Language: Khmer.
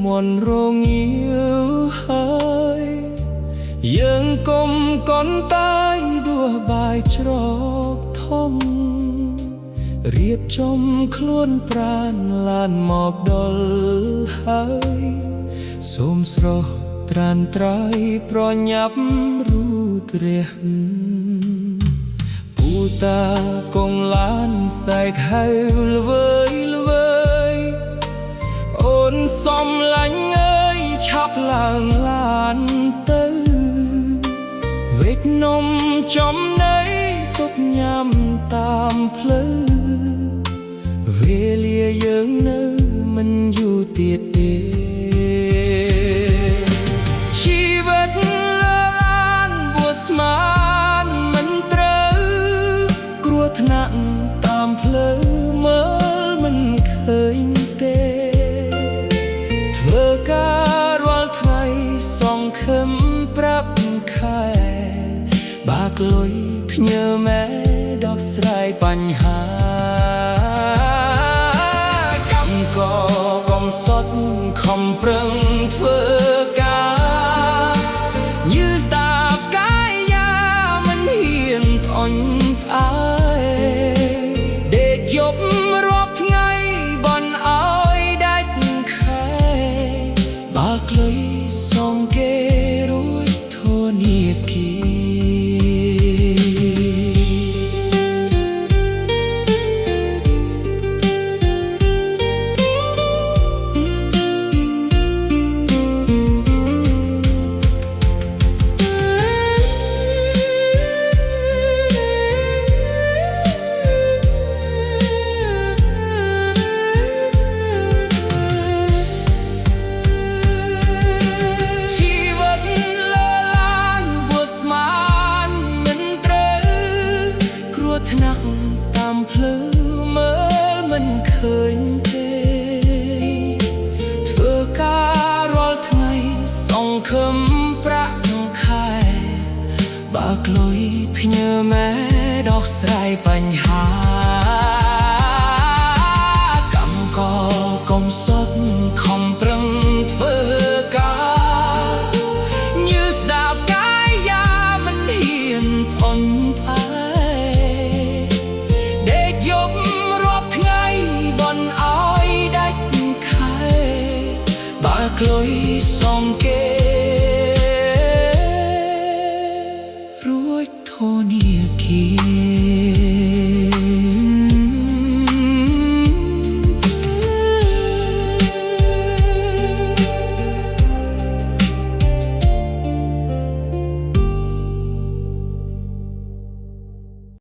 មន់រងាវហើយយើងកុំកន់តាយដួសបាយច្រកធំរៀបចំខ្លួនប្រាណឡានមកដល់ហើយសូមស្រស់ត្រានត្រៃប្រញាប់រូទ្រះពូតាកងឡានសែកហៅល្វើយល្វើយអូនសំឡាញ់អើយឆាប់ឡើងឡានទៅវេកនំចំណីទុកញ៉ាំតាមផ្លូវវេលាយើងនៅមិនយូរទៀតទេជីវិតលើឡានវាស្មានមិនត្រូវគ្រោះថ្នាក់តាមផ្លូវមើលមិនឃើញទេធ្វើការរាល់ថ្ងៃសង្ឃឹមប្រាប់ខែបាក់លុយភ្ញើម៉ែដោះស្រាយបញ្ហាកម្មករកំសត់ខំប្រឹងធ្វើការញើសស្ដាប់កាយយ៉ាមិនហ៊ានអន់ផ្អើយដេកយប់រាប់ថ្ងៃបន់ឲ្យដាច់ខែបាក់លុយសងគេរួចធនាគារតាមផ្លូវមើលមិនឃើញទេធ្វើការរាល់ថ្ងៃសង្ឃឹមប្រាក់ខែបាក់លុយភ្ញើម៉ែដោះស្រាយបញ្ហាកម្មករកំសត់ខំប្រឹងធ្វើការញើសស្ដាប់កាយយ៉ាមិនហ៊ានអន់ផ្អើយបាក់លុយ